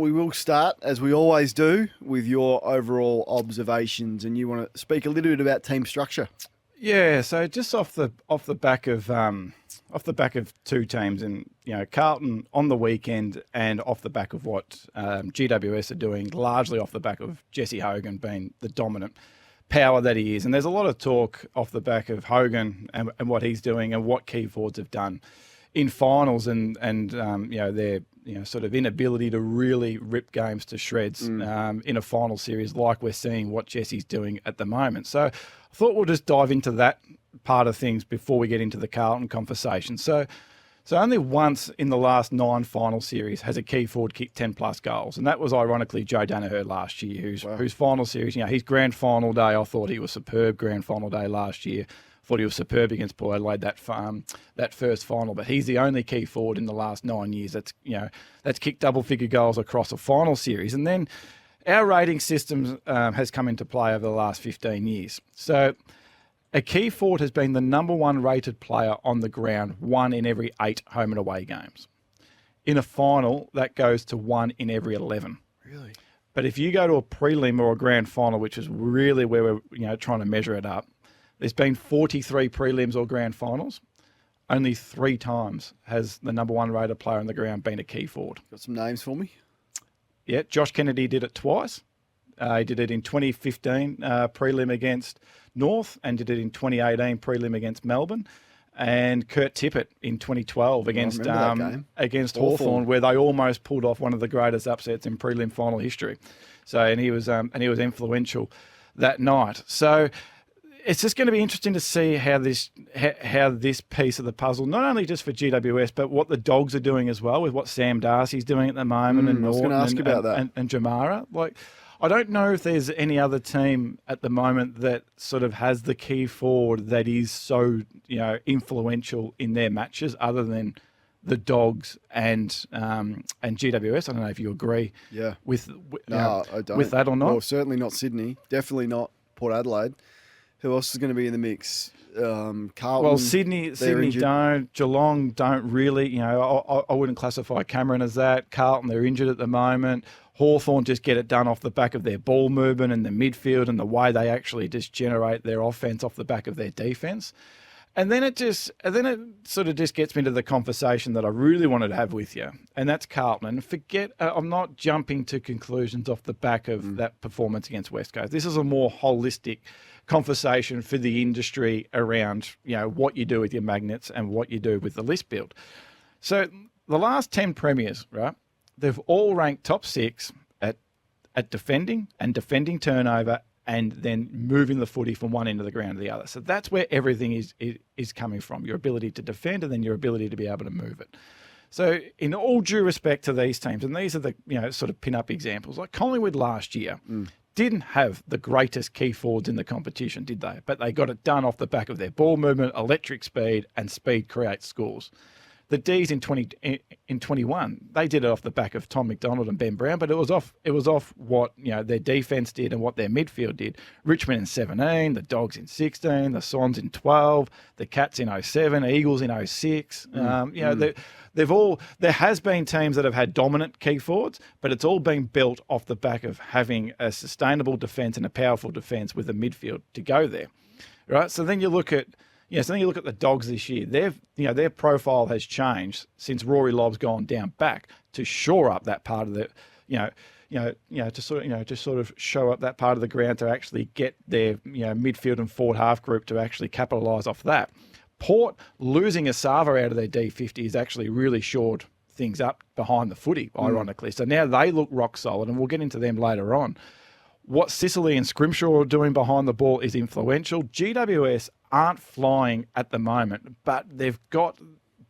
we will start, as we always do, with your overall observations, and you want to speak a little bit about team structure. Yeah, so just off the back of two teams, and Carlton on the weekend, and off the back of what GWS are doing, largely off the back of Jesse Hogan being the dominant power that he is. And there's a lot of talk off the back of Hogan and what he's doing and what key forwards have done in finals, and their sort of inability to really rip games to shreds in a final series, like we're seeing what Jesse's doing at the moment. So I thought we'll just dive into that part of things before we get into the Carlton conversation. So only once in the last 9 final series has a key forward kicked 10 plus goals, and that was ironically Joe Danaher last year, whose final series, his grand final day, I thought he was superb. Grand final day last year, thought he was superb against Port Adelaide that first final. But he's the only key forward in the last 9 years that's kicked double-figure goals across a final series. And then our rating system has come into play over the last 15 years. So a key forward has been the number 1 rated player on the ground 1 in every 8 home and away games. In a final, that goes to 1 in every 11. Really? But if you go to a prelim or a grand final, which is really where we're trying to measure it up, there's been 43 prelims or grand finals. Only 3 times has the number 1 rated player on the ground been a key forward. Got some names for me? Yeah, Josh Kennedy did it twice. He did it in 2015 prelim against North, and did it in 2018 prelim against Melbourne, and Kurt Tippett in 2012 against Hawthorn, where they almost pulled off one of the greatest upsets in prelim final history. So and he was influential that night. So it's just going to be interesting to see how this piece of the puzzle, not only just for GWS, but what the Dogs are doing as well, with what Sam Darcy's doing at the moment, and Norton and Jamara. Like, I don't know if there's any other team at the moment that sort of has the key forward that is so influential in their matches, other than the Dogs and GWS. I don't know if you agree. Yeah. With I don't. With that or not. Well, certainly not Sydney. Definitely not Port Adelaide. Who else is going to be in the mix? Carlton. Well, Sydney don't. Geelong don't really. I wouldn't classify Cameron as that. Carlton, they're injured at the moment. Hawthorn just get it done off the back of their ball movement and the midfield and the way they actually just generate their offense off the back of their defense. And then it sort of just gets me to the conversation that I really wanted to have with you, and that's Carlton. And forget, I'm not jumping to conclusions off the back of that performance against West Coast. This is a more holistic conversation for the industry around what you do with your magnets and what you do with the list build. So the last 10 premiers, right? They've all ranked top 6 at defending and defending turnover, and then moving the footy from one end of the ground to the other. So that's where everything is coming from, your ability to defend and then your ability to be able to move it. So in all due respect to these teams, and these are the sort of pin-up examples, like Collingwood last year didn't have the greatest key forwards in the competition, did they? But they got it done off the back of their ball movement, electric speed, and speed creates scores. The D's in 21, they did it off the back of Tom McDonald and Ben Brown, but it was off what their defence did and what their midfield did. Richmond in 17, the Dogs in 16, the Swans in 12, the Cats in 07, Eagles in 06. There has been teams that have had dominant key forwards, but it's all been built off the back of having a sustainable defence and a powerful defence with a midfield to go there, right? So then you look at the Dogs this year. Their profile has changed since Rory Lobb's gone down back to shore up that part of the, to sort of show up that part of the ground to actually get their midfield and forward half group to actually capitalise off that. Port losing Asava out of their D50 has actually really shored things up behind the footy, ironically. So now they look rock solid, and we'll get into them later on. What Sicily and Scrimshaw are doing behind the ball is influential. GWS aren't flying at the moment, but they've got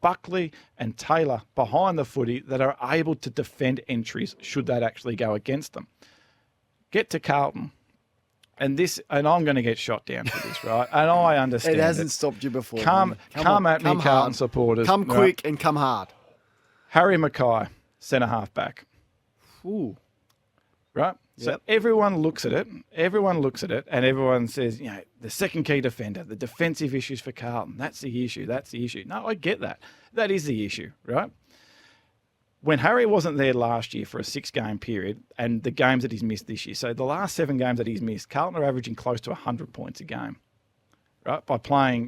Buckley and Taylor behind the footy that are able to defend entries should that actually go against them. Get to Carlton. And I'm going to get shot down for this, right? And I understand it hasn't stopped you before. Come at me, Carlton supporters. Come quick and come hard. Harry Mackay, centre half back. Ooh. Right? Yep. So everyone looks at it, and everyone says, the second key defender, the defensive issues for Carlton, that's the issue. No, I get that. That is the issue, right? when Harry wasn't there last year for a 6-game period and the games that he's missed this year, so the last 7 games that he's missed, Carlton are averaging close to 100 points a game, right?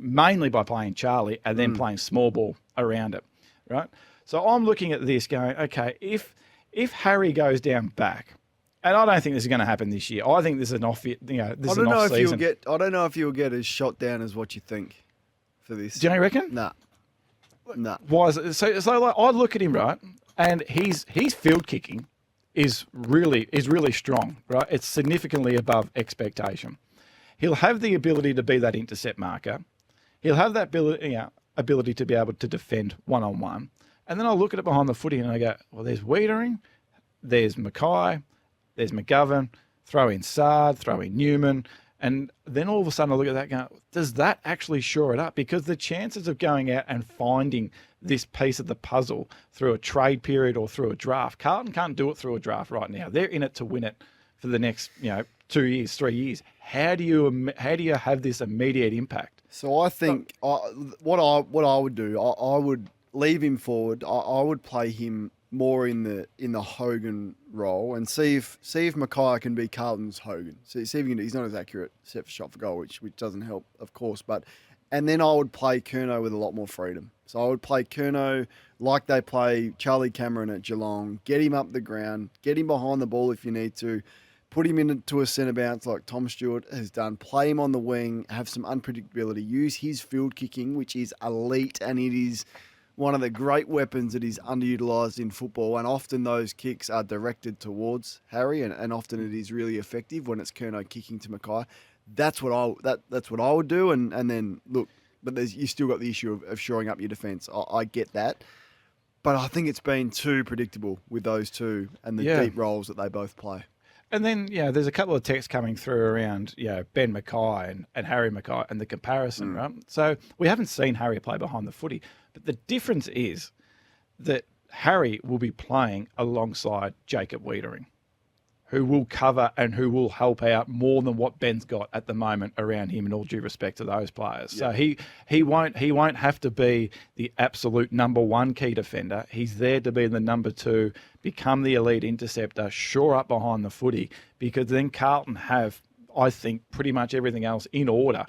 Mainly by playing Charlie and then playing small ball around it, right? So I'm looking at this going, okay, if Harry goes down back, and I don't think this is going to happen this year. I think this is an off, this is an off season. I don't know if you'll get as shot down as what you think for this. Do you reckon? Nah. Why is it? So like, I look at him, right, and his field kicking is really strong, right? It's significantly above expectation. He'll have the ability to be that intercept marker. He'll have that ability to be able to defend one-on-one. And then I look at it behind the footy and I go, well, there's Wiedering, there's Mackay, there's McGovern, throw in Sard, throw in Newman. And then all of a sudden I look at that going, does that actually shore it up? Because the chances of going out and finding this piece of the puzzle through a trade period or through a draft, Carlton can't do it through a draft right now. They're in it to win it for the next 2 years, 3 years. How do you have this immediate impact? So I think what I would do, I would leave him forward. I would play him more in the Hogan role and see if Mackay can be Carlton's Hogan. See if he can, he's not as accurate set for shot for goal, which doesn't help, of course. And then I would play Curnow with a lot more freedom. So I would play Curnow like they play Charlie Cameron at Geelong. Get him up the ground. Get him behind the ball if you need to. Put him into a centre bounce like Tom Stewart has done. Play him on the wing. Have some unpredictability. Use his field kicking, which is elite, and it is one of the great weapons that is underutilised in football, and often those kicks are directed towards Harry, and often it is really effective when it's Curnow kicking to Mackay. That's what I would do, and then look, but you still got the issue of shoring up your defence. I get that, but I think it's been too predictable with those two and the deep roles that they both play. And then, there's a couple of texts coming through around, Ben Mackay and Harry Mackay and the comparison, right? So we haven't seen Harry play behind the footy, but the difference is that Harry will be playing alongside Jacob Wiedering, who will cover and who will help out more than what Ben's got at the moment around him, in all due respect to those players. So he won't have to be the absolute number one key defender. He's there to be the number two, become the elite interceptor, shore up behind the footy, because then Carlton have, I think, pretty much everything else in order.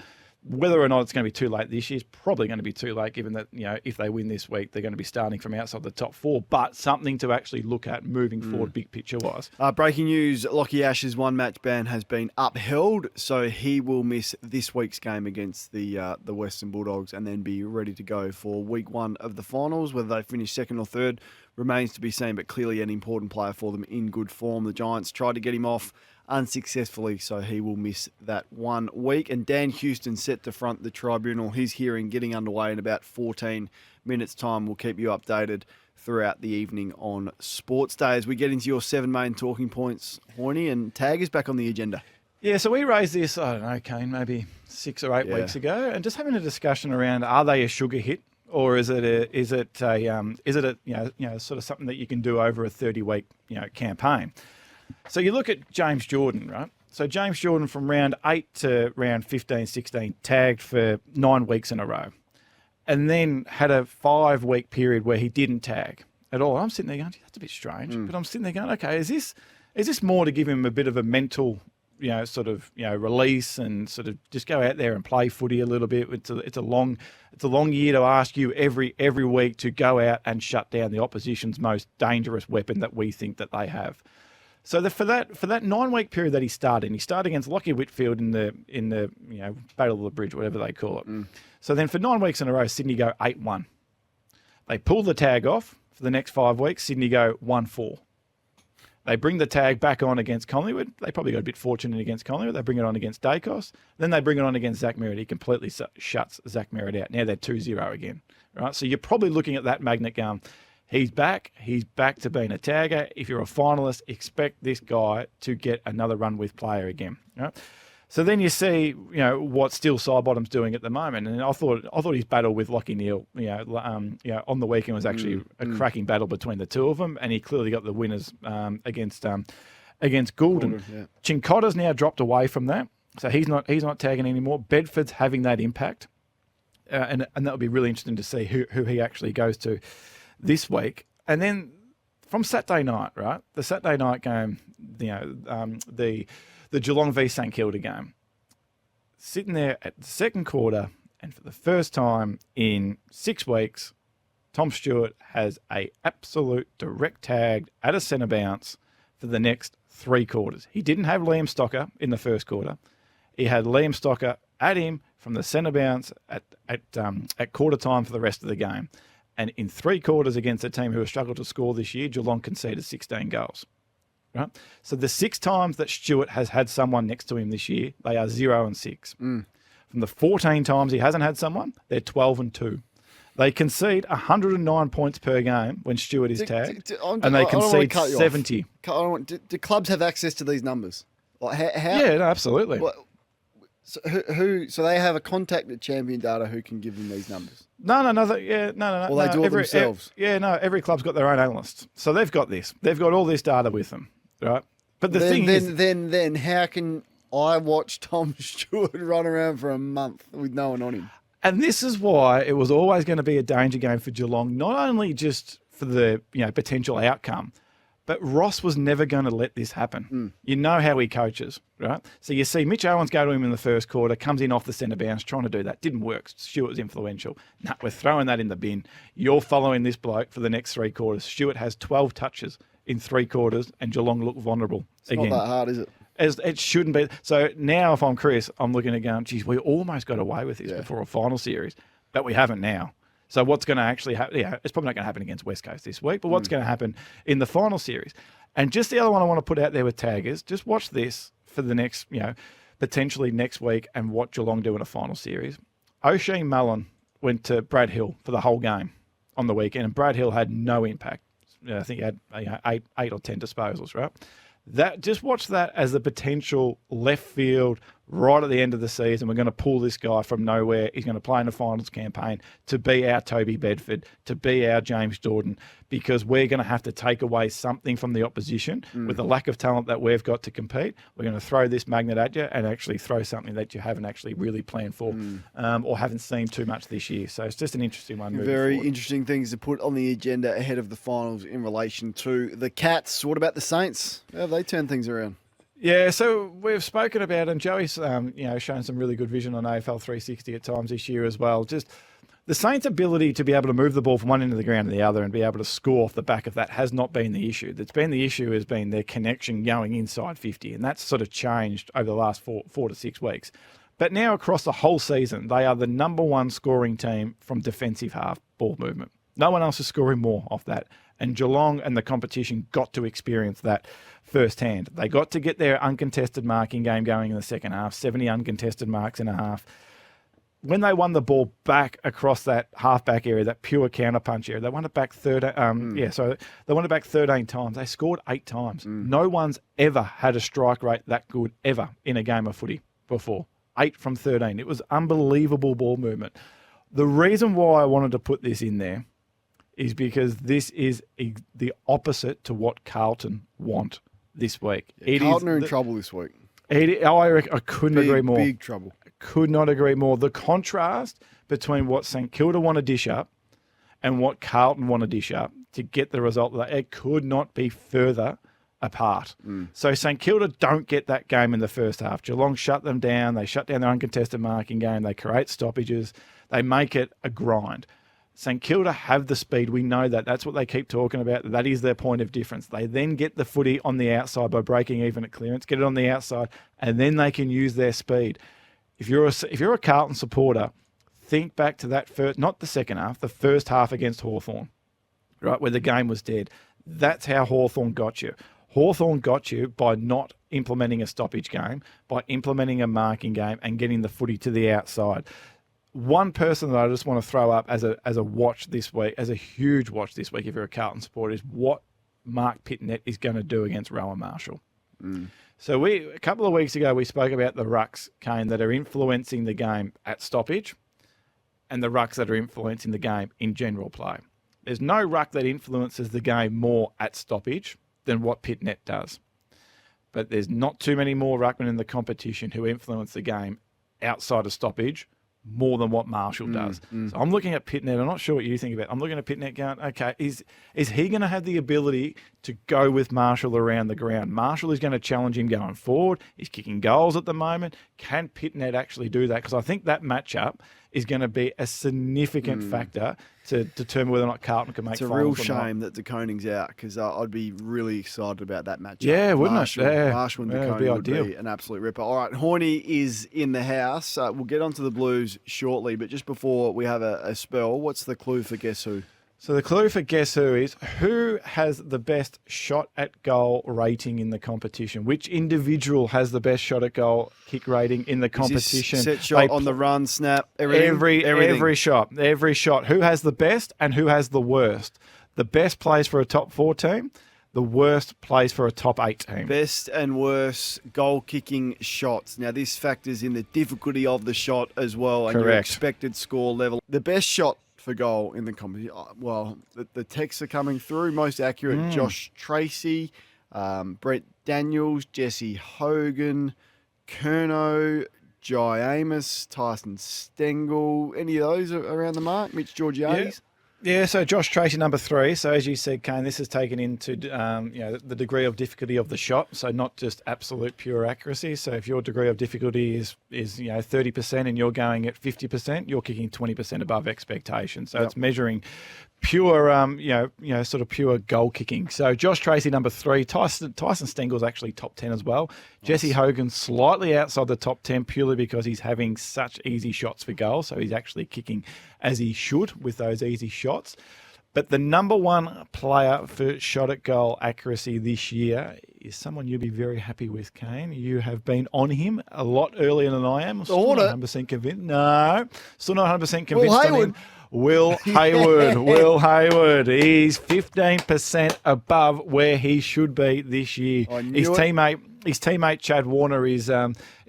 Whether or not it's going to be too late this year is probably going to be too late, given that, if they win this week, they're going to be starting from outside the top 4, but something to actually look at moving forward, big picture-wise. Breaking news, Lockie Ash's one-match ban has been upheld, so he will miss this week's game against the Western Bulldogs and then be ready to go for week 1 of the finals. Whether they finish second or third remains to be seen, but clearly an important player for them in good form. The Giants tried to get him off unsuccessfully, so he will miss that 1 week. And Dan Houston set to front the tribunal. His hearing getting underway in about 14 minutes' time. We'll keep you updated throughout the evening on Sports Day as we get into your 7 main talking points, Hoyney, and Tag is back on the agenda. Yeah, so we raised this, I don't know, Kane, maybe 6 or 8 weeks ago, and just having a discussion around, are they a sugar hit, or is it a sort of something that you can do over a 30-week campaign? So you look at James Jordan, right? So James Jordan from round 8 to round 15, 16 tagged for 9 weeks in a row, and then had a 5-week period where he didn't tag at all. I'm sitting there going, that's a bit strange. But I'm sitting there going, okay, is this more to give him a bit of a mental, release and sort of just go out there and play footy a little bit? It's a long year to ask you every week to go out and shut down the opposition's most dangerous weapon that we think that they have. So for that 9-week period that he started against Lockie Whitfield in the Battle of the Bridge, whatever they call it. So then for 9 weeks in a row, Sydney go 8-1. They pull the tag off for the next 5 weeks. Sydney go 1-4. They bring the tag back on against Collingwood. They probably got a bit fortunate against Collingwood. They bring it on against Dacos. Then they bring it on against Zach Merritt. He completely shuts Zach Merritt out. Now they're 2-0 again. Right? So you're probably looking at that magnet going, he's back. He's back to being a tagger. If you're a finalist, expect this guy to get another run with player again. Right? So then you see, what Steele Sidebottom's doing at the moment, and I thought his battle with Lachie Neale, on the weekend was actually a cracking battle between the two of them, and he clearly got the winners against Goulden. Chincotta's now dropped away from that, so he's not tagging anymore. Bedford's having that impact, and that would be really interesting to see who he actually goes to this week. And then from Saturday night, right? The Saturday night game, the Geelong v St Kilda game. Sitting there at the second quarter, and for the first time in 6 weeks, Tom Stewart has a absolute direct tag at a centre bounce for the next 3 quarters. He didn't have Liam Stocker in the first quarter. He had Liam Stocker at him from the centre bounce at quarter time for the rest of the game. And in 3 quarters against a team who has struggled to score this year, Geelong conceded 16 goals. Right? So the 6 times that Stewart has had someone next to him this year, they are 0 and 6. From the 14 times he hasn't had someone, they're 12 and 2. They concede 109 points per game when Stewart is tagged, and they concede 70. Do clubs have access to these numbers? Like how? Yeah, no, absolutely. So they have a contact at Champion Data who can give them these numbers? No. Or they do it themselves? Every club's got their own analysts. So they've got this. They've got all this data with them, right? But the thing is... Then how can I watch Tom Stewart run around for a month with no one on him? And this is why it was always going to be a danger game for Geelong, not only just for the potential outcome, but Ross was never going to let this happen. You know how he coaches, right? So you see Mitch Owens go to him in the first quarter, comes in off the centre bounce, trying to do that. Didn't work. Stewart was influential. No, we're throwing that in the bin. You're following this bloke for the next 3 quarters. Stewart has 12 touches in 3 quarters, and Geelong look vulnerable again. Not that hard, is it? It shouldn't be. So now if I'm Chris, I'm looking at going, geez, we almost got away with this before a final series, but we haven't now. So what's going to actually happen? Yeah, it's probably not going to happen against West Coast this week, but what's going to happen in the final series? And just the other one I want to put out there with taggers, just watch this for the next, potentially next week and what Geelong do in a final series. O'Shea Mullen went to Brad Hill for the whole game on the weekend, and Brad Hill had no impact. I think he had 8 or 10 disposals, right? Just watch that as the potential left field right at the end of the season. We're going to pull this guy from nowhere. He's going to play in the finals campaign to be our Toby Bedford, to be our James Jordan, because we're going to have to take away something from the opposition with the lack of talent that we've got to compete. We're going to throw this magnet at you and actually throw something that you haven't actually really planned for or haven't seen too much this year. So it's just an interesting one. Very interesting things to put on the agenda ahead of the finals in relation to the Cats. What about the Saints? How have they turned things around? Yeah, so we've spoken about, and Joey's shown some really good vision on AFL 360 at times this year as well. Just the Saints' ability to be able to move the ball from one end of the ground to the other and be able to score off the back of that has not been the issue. The issue has been their connection going inside 50, and that's sort of changed over the last 4 to 6 weeks. But now across the whole season, they are the number 1 scoring team from defensive half ball movement. No one else is scoring more off that. And Geelong and the competition got to experience that firsthand. They got to get their uncontested marking game going in the second half, 70 uncontested marks in a half. When they won the ball back across that half-back area, that pure counter-punch area, they won it back 13 times. They scored 8 times. No one's ever had a strike rate that good ever in a game of footy before. 8 from 13. It was unbelievable ball movement. The reason why I wanted to put this in there is because this is the opposite to what Carlton want this week. Carlton are in trouble this week. I couldn't agree more. Big trouble. Could not agree more. The contrast between what St Kilda want to dish up and what Carlton want to dish up to get the result of that, it could not be further apart. So St Kilda don't get that game in the first half. Geelong shut them down. They shut down their uncontested marking game. They create stoppages. They make it a grind. St Kilda have the speed. We know that. That's what they keep talking about. That is their point of difference. They then get the footy on the outside by breaking even at clearance, get it on the outside, and then they can use their speed. If you're a Carlton supporter, think back to that first, not the second half, the first half against Hawthorn, right, where the game was dead. That's how Hawthorn got you. Hawthorn got you by not implementing a stoppage game, by implementing a marking game and getting the footy to the outside. One person that I just want to throw up as a watch this week, as a huge watch this week, if you're a Carlton supporter, is what Mark Pitnet is going to do against Rowan Marshall. So a couple of weeks ago, we spoke about the rucks, Kane, that are influencing the game at stoppage and the rucks that are influencing the game in general play. There's no ruck that influences the game more at stoppage than what Pitnet does. But there's not too many more ruckmen in the competition who influence the game outside of stoppage more than what Marshall does. So I'm looking at Pitnet. I'm not sure what you think about it. I'm looking at Pitnet going, okay, is he going to have the ability to go with Marshall around the ground? Marshall is going to challenge him going forward. He's kicking goals at the moment. Can Pitnet actually do that? Because I think that matchup is going to be a significant factor to determine whether or not Carlton can make It's a finals real or not. shame that De Koning's out, because I'd be really excited about that matchup. Yeah, wouldn't Marshall, it? Yeah. Marshall and De Yeah, it'd Koning be would ideal. be an absolute ripper. All right, Hoyney is in the house. We'll get onto the Blues shortly, but just before we have a spell, what's the clue for Guess Who? So the clue for Guess who has the best shot at goal rating in the competition? Which individual has the best shot at goal kick rating in the competition? Is this set shot on the run, snap, everything? Every shot. Who has the best and who has the worst? The best plays for a top 4 team. The worst plays for a top 8 team. Best and worst goal kicking shots. Now, this factors in the difficulty of the shot as well, and your Correct. expected score level. The best shot for goal in the competition. Well, the texts are coming through. Most accurate, Josh Tracy, Brett Daniels, Jesse Hogan, Kerno, Jai Amos, Tyson Stengel. Any of those around the mark? Mitch Georgiades? Yeah, so Josh Tracy, number 3. So as you said, Kane, this is taken into the degree of difficulty of the shot. So not just absolute pure accuracy. So if your degree of difficulty is 30% and you're going at 50%, you're kicking 20% above expectation. So it's measuring pure, sort of pure goal kicking. So Josh Tracy, number 3. Tyson Stengel's actually top 10 as well. Nice. Jesse Hogan slightly outside the top 10 purely because he's having such easy shots for goal. So he's actually kicking as he should with those easy shots. But the number 1 player for shot at goal accuracy this year is someone you'll be very happy with, Kane. You have been on him a lot earlier than I am. Still not 100% convinced. No, still not 100% convinced on him. Will Hayward. Will Hayward. He's 15% above where he should be this year. His teammate Chad Warner is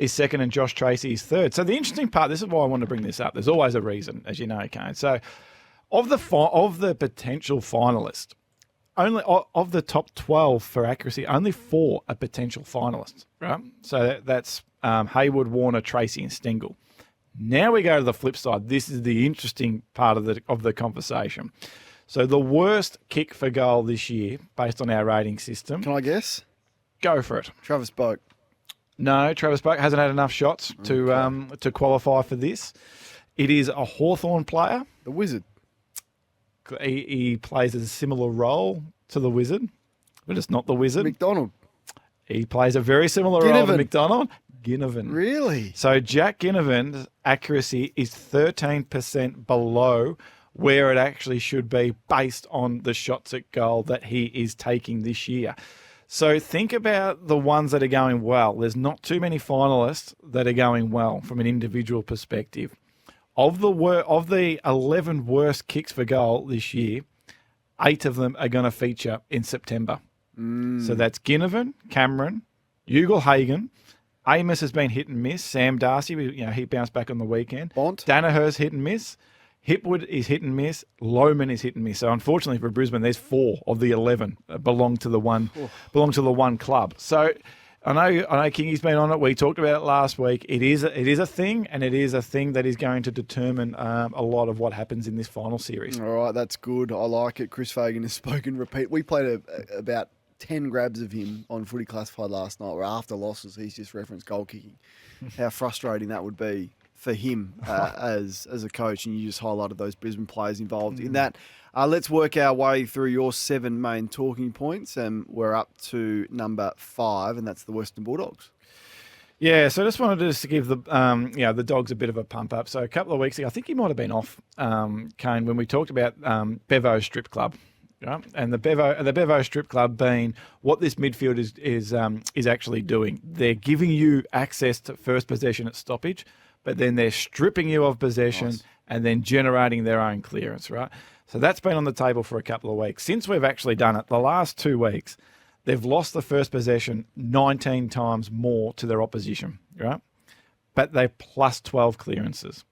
second and Josh Tracy is third. So the interesting part, this is why I want to bring this up. There's always a reason, as you know, Kane. So of the potential finalists, only of the top 12 for accuracy, only 4 are potential finalists, right? So that's Hayward, Warner, Tracy, and Stengel. Now we go to the flip side. This is the interesting part of the conversation. So the worst kick for goal this year, based on our rating system. Can I guess? Go for it. Travis Boak. No, Travis Boak hasn't had enough shots to qualify for this. It is a Hawthorn player. The Wizard. He plays a similar role to the Wizard, but it's not the Wizard. McDonald. He plays a very similar role to McDonald. Ginnivan. Really? So Jack Ginnivan's accuracy is 13% below where it actually should be based on the shots at goal that he is taking this year. So think about the ones that are going well. There's not too many finalists that are going well from an individual perspective. Of the 11 worst kicks for goal this year, 8 of them are going to feature in September. So that's Ginnivan, Cameron, Ugle-Hagan. Amos has been hit and miss. Sam Darcy, he bounced back on the weekend. Bont. Danaher's hit and miss. Hipwood is hit and miss. Lohman is hit and miss. So unfortunately for Brisbane, there's 4 of the 11 belong to the one club. So I know Kingy's been on it. We talked about it last week. It is a thing, and it is a thing that is going to determine a lot of what happens in this final series. All right, that's good. I like it. Chris Fagan has spoken repeat. We played about 10 grabs of him on Footy Classified last night, where after losses he's just referenced goal kicking. How frustrating that would be for him as a coach, and you just highlighted those Brisbane players involved in that. Let's work our way through your 7 main talking points, and we're up to number 5, and that's the Western Bulldogs. Yeah, so I just wanted to give the Dogs a bit of a pump up. So a couple of weeks ago, I think he might have been off, Kane, when we talked about Bevo Strip Club. Right? And the Bevo Strip Club being what this midfield is actually doing. They're giving you access to first possession at stoppage, but then they're stripping you of possession and then generating their own clearance, right? So that's been on the table for a couple of weeks. Since we've actually done it, the last 2 weeks, they've lost the first possession 19 times more to their opposition, right? But they're plus 12 clearances.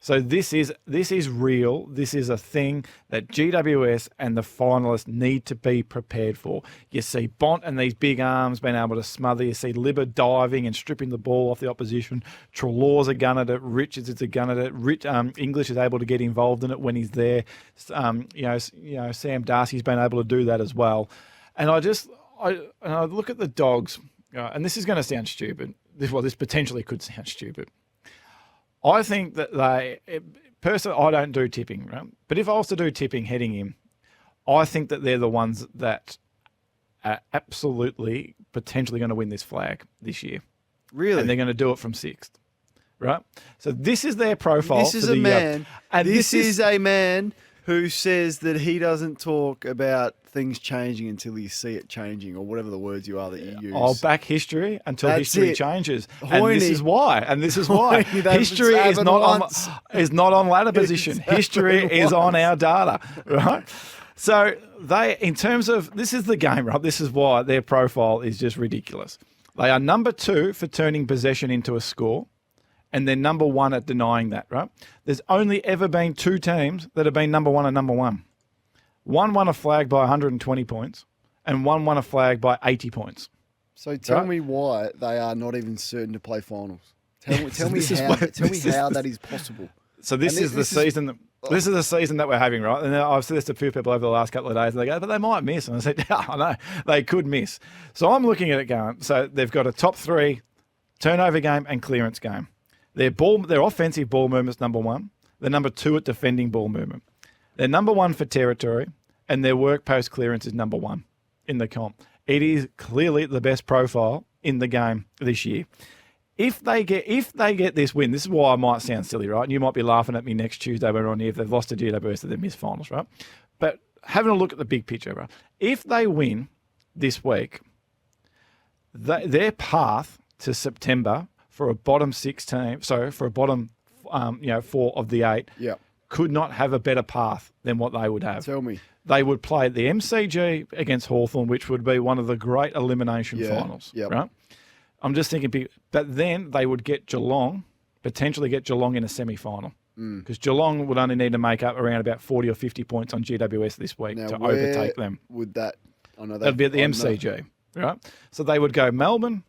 So this is real. This is a thing that GWS and the finalists need to be prepared for. You see Bont and these big arms being able to smother. You see Libba diving and stripping the ball off the opposition. Trelaw's a gun at it. Richards is a gun at it. English is able to get involved in it when he's there. Sam Darcy's been able to do that as well. And I look at the Dogs, and this is going to sound stupid. This potentially could sound stupid. I think that personally, I don't do tipping, right? But if I was to do tipping heading in, I think that they're the ones that are absolutely potentially going to win this flag this year. Really? And they're going to do it from 6th, right? So this is their profile. This is a man. This is a man who says that he doesn't talk about things changing until you see it changing, or whatever the words you are that you use. I'll back history until history changes. Hoyney. And this is why. History is not on ladder position. History is on our data, right? So in terms of, this is the game, right? This is why their profile is just ridiculous. They are number 2 for turning possession into a score, and they're number 1 at denying that, right? There's only ever been 2 teams that have been number 1 and number 1. One won a flag by 120 points, and one won a flag by 80 points. So tell me why they are not even certain to play finals. Tell me how that is possible. So this is the season that we're having, right? And I've said this to a few people over the last couple of days, and they go, but they might miss. And I said, yeah, I know, they could miss. So I'm looking at it going, so they've got a top 3 turnover game and clearance game. Their offensive ball movement's number 1. They're number 2 at defending ball movement. They're number 1 for territory, and their work post clearance is number 1 in the comp. It is clearly the best profile in the game this year. If they get this win, this is why I might sound silly, right? And you might be laughing at me next Tuesday when we're on here if they've lost to GWS, that they've missed finals, right? But having a look at the big picture, right? If they win this week, their path to September for a bottom 6 team, so for a bottom 4 of the 8, could not have a better path than what they would have. Tell me. They would play the MCG against Hawthorn, which would be one of the great elimination finals, right? I'm just thinking, but then they would potentially get Geelong in a semi-final, because Geelong would only need to make up around about 40 or 50 points on GWS this week to overtake them. Would that? I know that'd be at the MCG, right? So they would go Melbourne,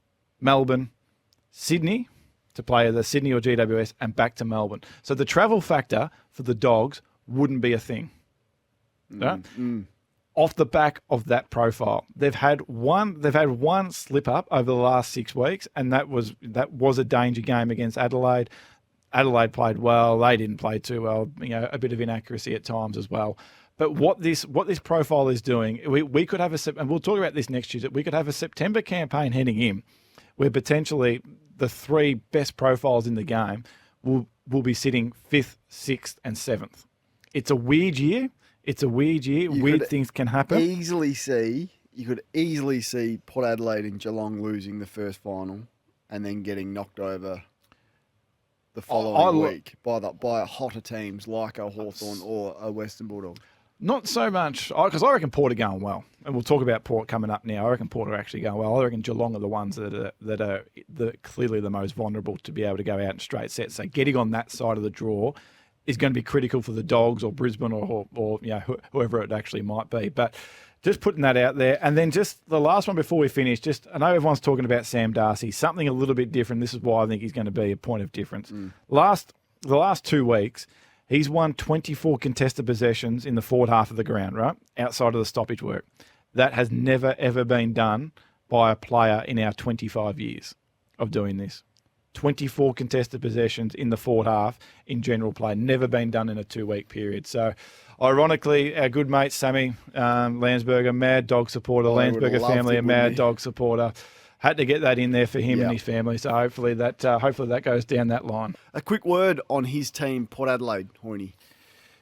Sydney, to play the Sydney or GWS, and back to Melbourne. So the travel factor for the Dogs wouldn't be a thing. Right? Off the back of that profile, they've had one slip up over the last 6 weeks, and that was a danger game against Adelaide. Adelaide played well; they didn't play too well. A bit of inaccuracy at times as well. But what this profile is doing, we could have and we'll talk about this next Tuesday. We could have a September campaign heading in, where potentially the 3 best profiles in the game will be sitting 5th, 6th, and 7th. It's a weird year. Weird things can happen. You could easily see Port Adelaide and Geelong losing the first final, and then getting knocked over the following week by hotter teams like a Hawthorn or a Western Bulldogs. Not so much, because I reckon Port are going well. And we'll talk about Port coming up now. I reckon Port are actually going well. I reckon Geelong are the ones that are clearly the most vulnerable to be able to go out in straight sets. So getting on that side of the draw is going to be critical for the Dogs or Brisbane or whoever it actually might be. But just putting that out there. And then just the last one before we finish, I know everyone's talking about Sam Darcy, something a little bit different. This is why I think he's going to be a point of difference. The last 2 weeks, he's won 24 contested possessions in the forward half of the ground, right? Outside of the stoppage work. That has never, ever been done by a player in our 25 years of doing this. 24 contested possessions in the forward half in general play. Never been done in a 2-week period. So, ironically, our good mate Sammy Landsberger, mad dog supporter, Landsberger family, a mad dog supporter. Had to get that in there for him and his family. So hopefully that goes down that line. A quick word on his team, Port Adelaide, Hoyney.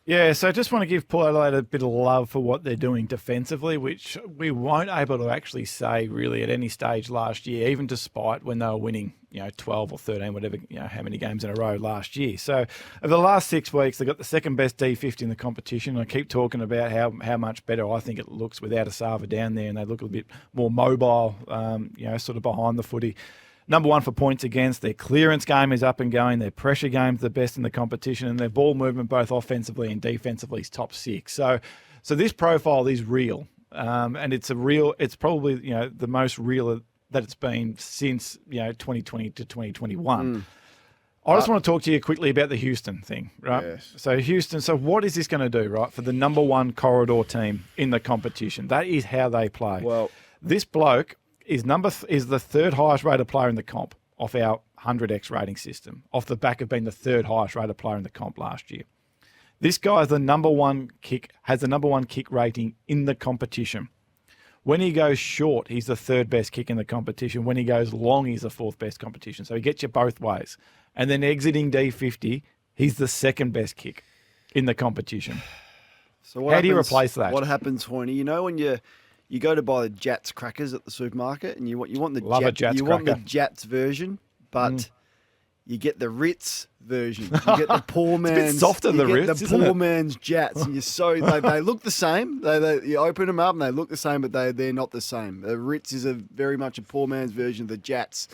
Yeah, so I just want to give Port Adelaide a bit of love for what they're doing defensively, which we weren't able to actually say really at any stage last year, even despite when they were winning, 12 or 13, whatever, how many games in a row last year. So over the last 6 weeks, they've got the second best D50 in the competition. I keep talking about how much better I think it looks without Asava down there, and they look a bit more mobile, sort of behind the footy. number one for points against. Their clearance game is up and going. Their pressure game's the best in the competition, and their ball movement, both offensively and defensively, is top 6. So this profile is real, and it's probably the most real that it's been since 2020 to 2021. I just want to talk to you quickly about the Houston thing, right? Yes. So Houston, what is this going to do, right, for the number one corridor team in the competition? That is how they play. Well, this bloke is the third highest rated player in the comp off our 100x rating system, off the back of being the third highest rated player in the comp last year. This guy has the number one kick rating in the competition. When he goes short, he's the third best kick in the competition. When he goes long, he's the fourth best competition. So he gets you both ways. And then exiting D50, he's the second best kick in the competition. So how do you replace that? What happens, Hoyney? You know when you go to buy the Jats crackers at the supermarket, and you want the want the Jats version, but you get the Ritz version. You get the poor man's. It's a bit softer than the Ritz, the poor man's Jats, and they look the same. You open them up and they look the same, but they're not the same. The Ritz is very much a poor man's version of the Jats.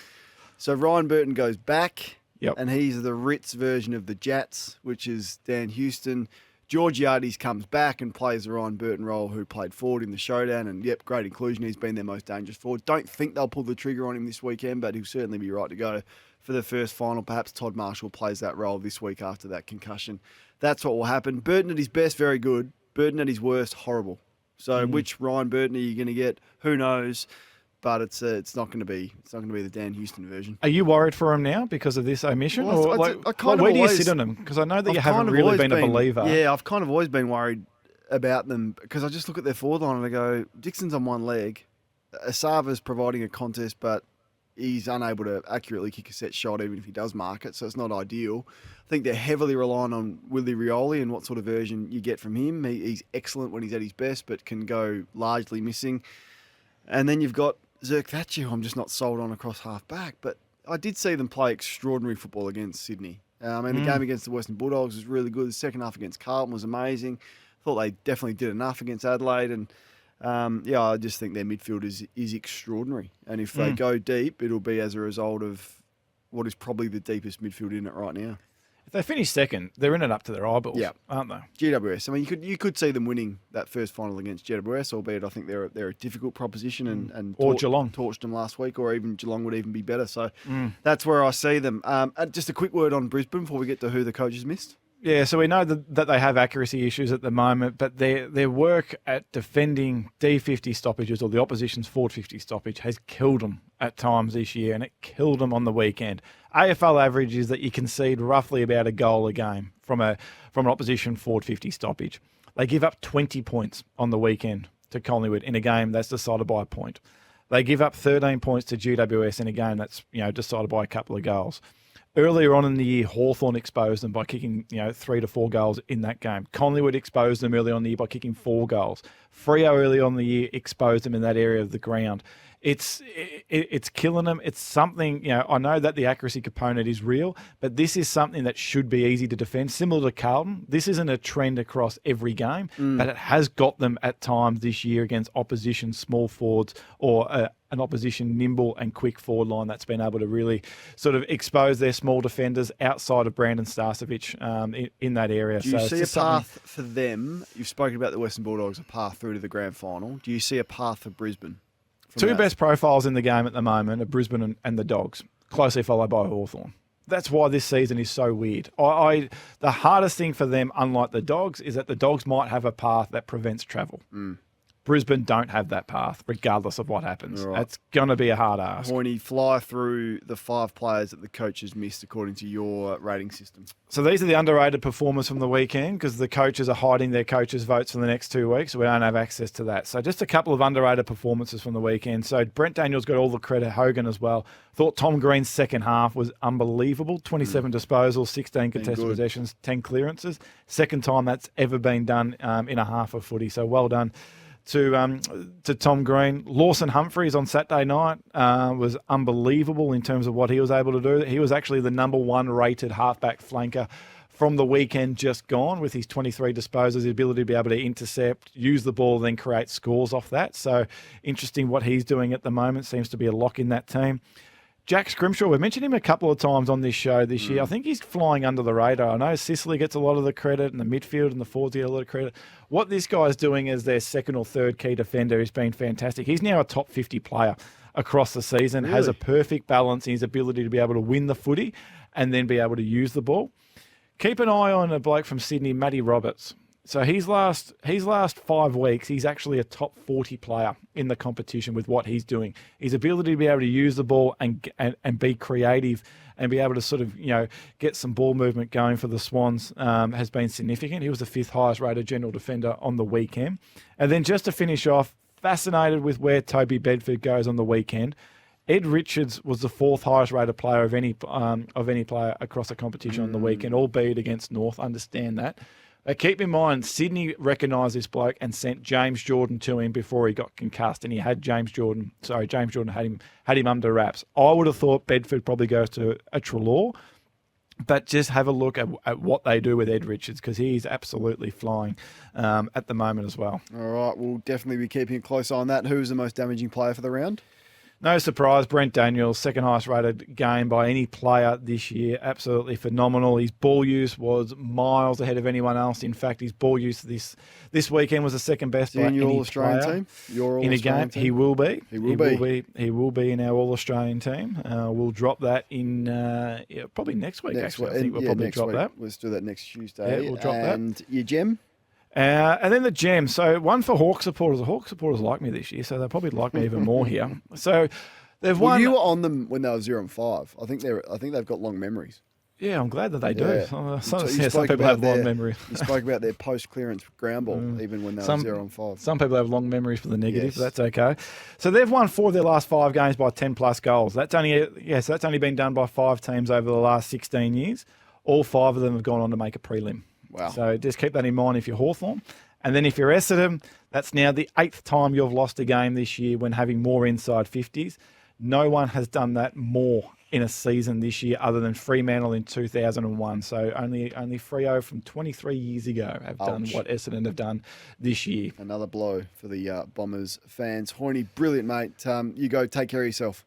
So Ryan Burton goes back. Yep. And he's the Ritz version of the Jats, which is Dan Houston. Georgiades comes back and plays the Ryan Burton role, who played forward in the showdown. And, great inclusion. He's been their most dangerous forward. Don't think they'll pull the trigger on him this weekend, but he'll certainly be right to go for the first final. Perhaps Todd Marshall plays that role this week after that concussion. That's what will happen. Burton at his best, very good. Burton at his worst, horrible. So which Ryan Burton are you going to get? Who knows? But it's not going to be the Dan Houston version. Are you worried for him now because of this omission? Well, where do you sit on him? Because I know that you haven't really been a believer. Yeah, I've kind of always been worried about them because I just look at their forward line and I go, Dixon's on one leg, Asava's providing a contest, but he's unable to accurately kick a set shot even if he does mark it, so it's not ideal. I think they're heavily reliant on Willie Rioli and what sort of version you get from him. He's excellent when he's at his best, but can go largely missing. And then you've got Zirk Thatcher, who I'm just not sold on across half back, but I did see them play extraordinary football against Sydney. The game against the Western Bulldogs was really good. The second half against Carlton was amazing. Thought they definitely did enough against Adelaide, and I just think their midfield is extraordinary. And if they go deep, it'll be as a result of what is probably the deepest midfield in it right now. If they finish second, they're in it up to their eyeballs, aren't they? GWS. I mean, you could see them winning that first final against GWS, albeit I think they're a difficult proposition and Geelong torched them last week, or even Geelong would even be better. So that's where I see them. Just a quick word on Brisbane before we get to who the coaches missed. Yeah, so we know that they have accuracy issues at the moment, but their work at defending D50 stoppages or the opposition's forward 50 stoppage has killed them at times this year, and it killed them on the weekend. AFL average is that you concede roughly about a goal a game from an opposition forward 50 stoppage. They give up 20 points on the weekend to Collingwood in a game that's decided by a point. They give up 13 points to GWS in a game that's decided by a couple of goals. Earlier on in the year, Hawthorn exposed them by kicking 3 to 4 goals in that game. Collingwood exposed them early on in the year by kicking 4 goals. Freo early on in the year exposed them in that area of the ground. It's killing them. It's something, I know that the accuracy component is real, but this is something that should be easy to defend. Similar to Carlton, this isn't a trend across every game, but it has got them at times this year against opposition small forwards or an opposition nimble and quick forward line that's been able to really sort of expose their small defenders outside of Brandon Starcevich in that area. Do you see a path for them? You've spoken about the Western Bulldogs, a path through to the grand final. Do you see a path for Brisbane? Two best profiles in the game at the moment are Brisbane and the Dogs, closely followed by Hawthorn. That's why this season is so weird. The hardest thing for them, unlike the Dogs, is that the Dogs might have a path that prevents travel. Brisbane don't have that path, regardless of what happens. Right. It's going to be a hard ask. Hoyney, fly through the 5 players that the coaches missed according to your rating system. So these are the underrated performers from the weekend because the coaches are hiding their coaches' votes for the next 2 weeks, so we don't have access to that. So just a couple of underrated performances from the weekend. So Brent Daniels got all the credit, Hogan as well. Thought Tom Green's second half was unbelievable. 27 disposals, 16 contested possessions, 10 clearances. Second time that's ever been done in a half of footy, so well done to Tom Green. Lawson Humphreys on Saturday night was unbelievable in terms of what he was able to do. He was actually the number 1 rated halfback flanker from the weekend just gone with his 23 disposals, his ability to be able to intercept, use the ball, then create scores off that. So interesting what he's doing at the moment. Seems to be a lock in that team. Jack Scrimshaw, we've mentioned him a couple of times on this show this year. I think he's flying under the radar. I know Sicily gets a lot of the credit and the midfield and the forwards get a lot of credit. What this guy's doing as their second or third key defender has been fantastic. He's now a top 50 player across the season, has a perfect balance in his ability to be able to win the footy and then be able to use the ball. Keep an eye on a bloke from Sydney, Matty Roberts. So his last 5 weeks, he's actually a top 40 player in the competition with what he's doing. His ability to be able to use the ball and be creative and be able to sort of, get some ball movement going for the Swans has been significant. He was the 5th highest rated general defender on the weekend. And then just to finish off, fascinated with where Toby Bedford goes on the weekend. Ed Richards was the 4th highest rated player of any player across the competition on the weekend, albeit against North. Understand that. Keep in mind, Sydney recognised this bloke and sent James Jordan to him before he got concussed, and he had James Jordan had him under wraps. I would have thought Bedford probably goes to a Treloar, but just have a look at what they do with Ed Richards, because he's absolutely flying at the moment as well. All right, we'll definitely be keeping a close eye on that. Who's the most damaging player for the round? No surprise, Brent Daniels, 2nd highest rated game by any player this year. Absolutely phenomenal. His ball use was miles ahead of anyone else. In fact, his ball use this weekend was the second best by any All-Australian player team? Your in a game. Team? He will be. He will be in our All-Australian team. We'll drop that in probably next week. I think we'll probably drop that. Let's do that next Tuesday. Yeah, we'll drop that. And your gem? And then the gem. So one for Hawk supporters. The Hawk supporters like me this year, so they'll probably like me even more here. So they've won. You were on them when they were 0-5. I think they've got long memories. Yeah, I'm glad that they do. Yeah. Some people have long memory. You spoke about their post-clearance ground ball, even when they were 0-5. Some people have long memories for the negative, Yes. but that's okay. So they've won 4 of their last 5 games by 10-plus goals. That's only been done by 5 teams over the last 16 years. All 5 of them have gone on to make a prelim. Wow. So just keep that in mind if you're Hawthorn. And then if you're Essendon, that's now the 8th time you've lost a game this year when having more inside 50s. No one has done that more in a season this year other than Fremantle in 2001. So only Freo from 23 years ago have done what Essendon have done this year. Another blow for the Bombers fans. Hoyney, brilliant, mate. You go take care of yourself.